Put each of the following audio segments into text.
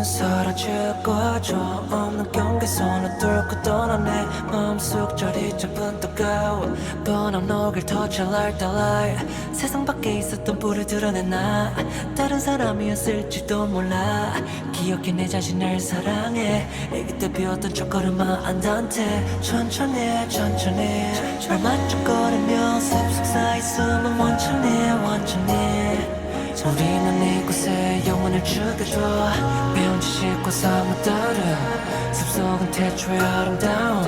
사라지고 저 없는 경계선을 뚫고 떠나네 마음속 저리 잡은 뜨거워 뻔한 녹을 터쳐 light the light 세상 밖에 있었던 불을 드러낸 나 다른 사람이었을지도 몰라 기억해 내 자신을 사랑해 애기 때 배웠던 첫걸음만 안단테 천천히 천천히 날 만족거리며 습속사이 숨은 원천히 우리는 이곳에 영혼을 죽여줘 배운 지식과 삶을 따라 습속은 태초의 아름다움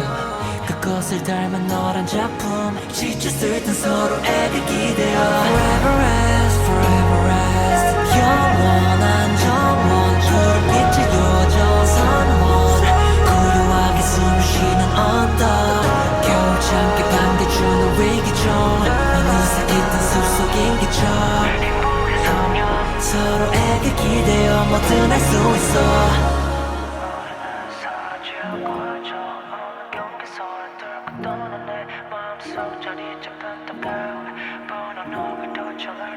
그것을 닮은 너란 작품 지쳤을 땐 서로에게 기대어 Foreverest, Foreverest 영원한 정원 푸른빛의 요정 선원 고요하게 숨을 쉬는 언덕 겨울잠기 반겨주는 위기종 어느새 깃든 숲속 인기종 서로에게 기대어 뭐든 할 수 있어 사라지고 저 없는 경계선을 뚫고 떠나네 마음속 자리 잡은 뜨거운 뻔한 녹을 더 철을